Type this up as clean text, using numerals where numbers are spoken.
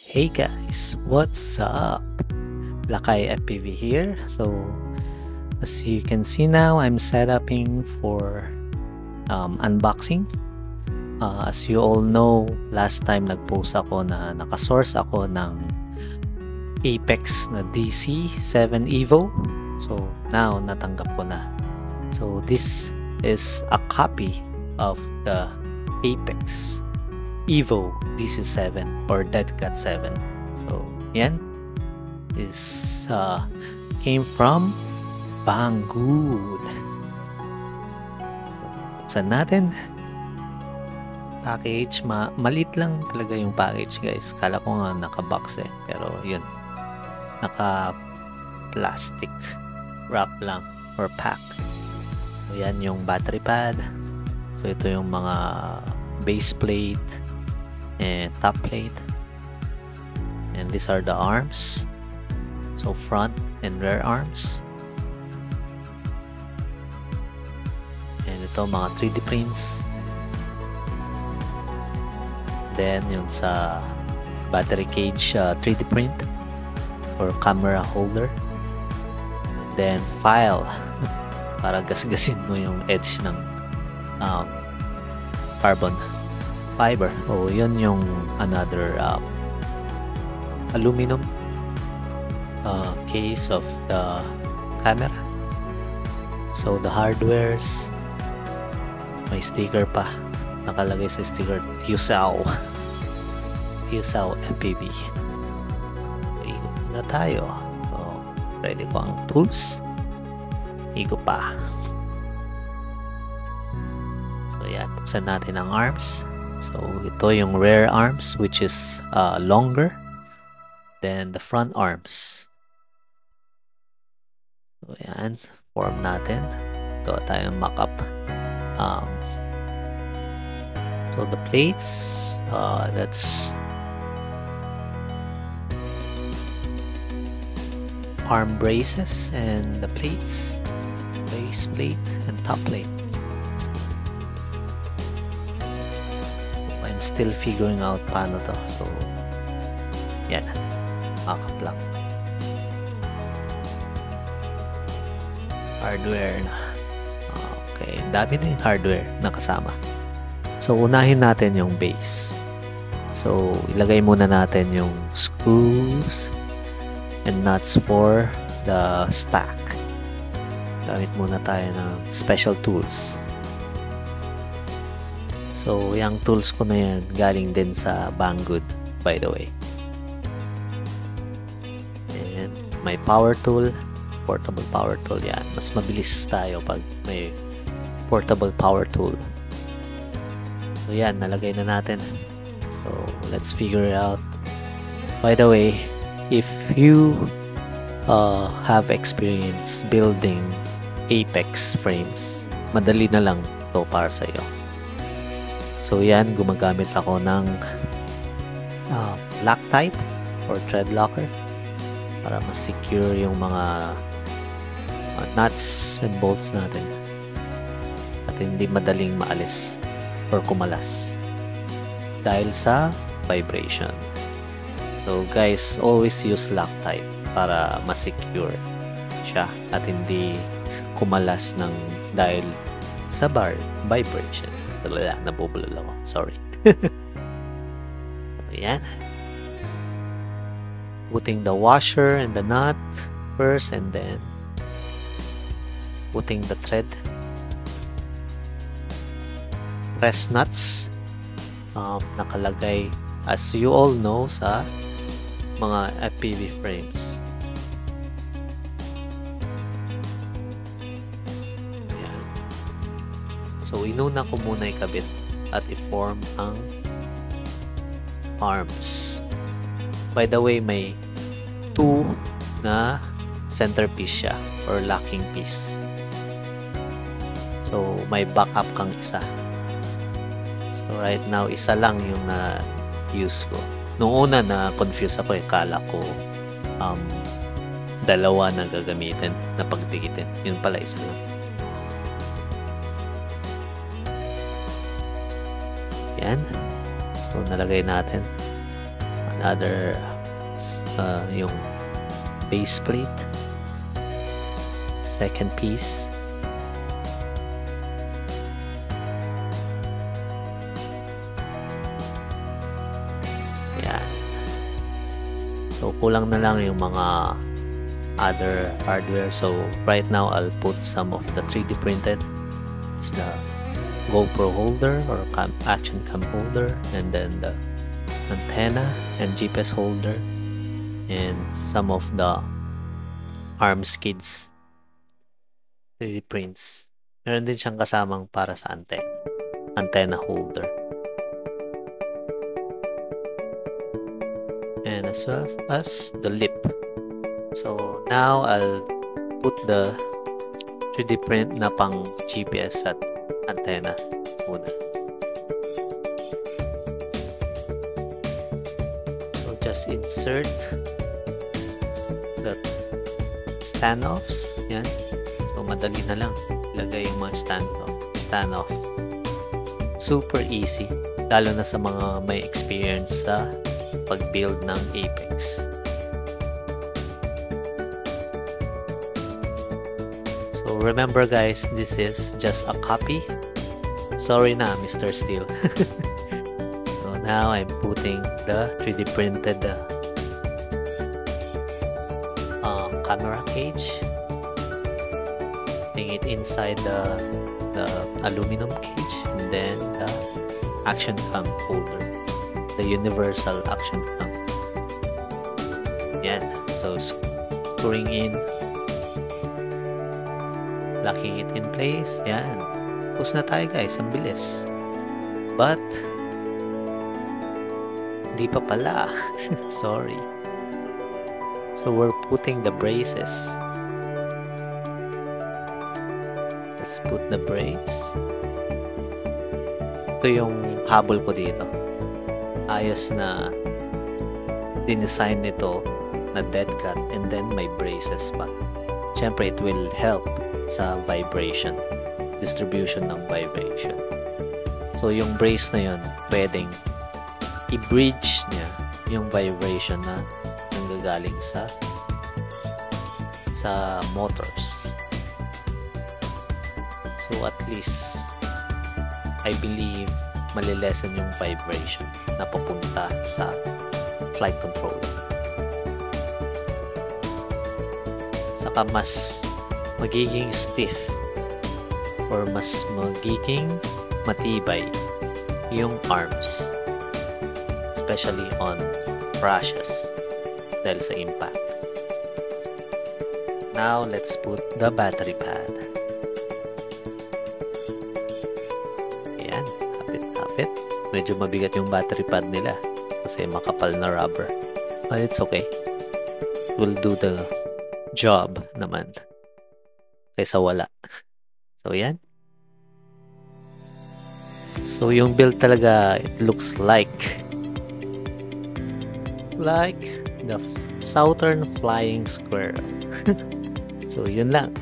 Hey guys, what's up? Lakay FPV here. So, as you can see now, I'm setuping for unboxing. As you all know, last time nag-post ako na nakasource ako ng Apex na DC7 Evo. So, now natanggap ko na. So, this is a copy of the Apex Evo DC7 or Deadcat 7. So, yan is came from Banggood. Buksan natin. Package, malit lang talaga yung package, guys. Kala ko nga naka-box eh. Pero yun, naka-plastic wrap lang or pack. So, yan yung battery pad. So, ito yung mga base plate and top plate, and these are the arms, so front and rear arms, and ito mga 3D prints. Then yung sa battery cage 3D print or camera holder, then file para gasgasin mo yung edge ng carbon fiber. Oh, yun yung another aluminum case of the camera. So the hardwares, may sticker pa, nakalagay sa sticker Tiusao FPV. Ikot na tayo. So ready ko ang tools, ikot pa. So yan, buksan natin ang arms. So, ito yung rear arms, which is longer than the front arms. So, yan. Form natin. Gawa tayong mock-up. So, the plates, that's arm braces and the plates. Base plate and top plate. I'm still figuring out paano to. So, yan. Mock-up lang. Hardware na. Okay. Dami na yung hardware na kasama. So, unahin natin yung base. So, ilagay muna natin yung screws and nuts for the stack. Gamit muna tayo ng special tools. So, yung tools ko na yan, galing din sa Banggood, by the way. And may power tool, portable power tool yan. Mas mabilis tayo pag may portable power tool. So, yan, nalagay na natin. So, let's figure it out. By the way, if you have experience building Apex frames, madali na lang to para sa iyo. So yan, gumagamit ako ng Loctite or thread locker para mas secure yung mga nuts and bolts natin at hindi madaling maalis or kumalas dahil sa vibration. So guys, always use Loctite para mas secure siya at hindi kumalas ng dahil sa vibration. Wala, nabubulol ako. Sorry. Ayan. Putting the washer and the nut first and then putting the thread. Press nuts. Nakalagay, as you all know, sa mga FPV frames. So, inuna ko muna ikabit at i-form ang arms. By the way, may 2 na centerpiece siya or locking piece. So, may backup kang isa. So, right now, isa lang yung na-use ko. Noong una na-confuse ako, kala ko dalawa na gagamitin na pagdikitin. Yun pala, isa lang. Yan. So, nalagay natin. Other yung base plate, second piece, yan. So kulang na lang yung mga other hardware. So right now I'll put some of the 3D printed. It's the GoPro holder or action cam holder, and then the antenna and GPS holder, and some of the arm skids 3D prints. Meron din siyang kasamang para sa antenna holder, and as well as the lip. So now I'll put the 3D print na pang GPS at antenna muna. So just insert the standoffs. Yan. So madali na lang ilagay yung mga standoff. Super easy, lalo na sa mga may experience sa pag-build ng Apex. So remember guys, this is just a copy. Sorry na, Mr. Steel. So now I'm putting the 3D printed camera cage, putting it inside the aluminum cage, and then the action cam holder, the universal action cam. Yan. So screwing in, locking it in place. Yan. Tapos na tayo guys. Ang bilis. But di pa pala. Sorry. So we're putting the braces. Let's put the brace. Ito yung habol ko dito. Ayos na dinesign nito na dead cut, and then may braces pa. Siyempre, it will help sa vibration, distribution ng vibration. So yung brace na yun, pwedeng i-bridge niya yung vibration na nanggagaling sa motors. So at least I believe malilesen yung vibration na papunta sa flight controller. Saka mas magiging stiff or mas magiging matibay yung arms, especially on crashes dahil sa impact. Now let's put the battery pad. Ayan, hapit. Medyo mabigat yung battery pad nila kasi makapal na rubber, but it's okay. We'll do the job naman kaysa wala. So yan. So yung build talaga, it looks like the Southern Flying Squirrel. So yun lang.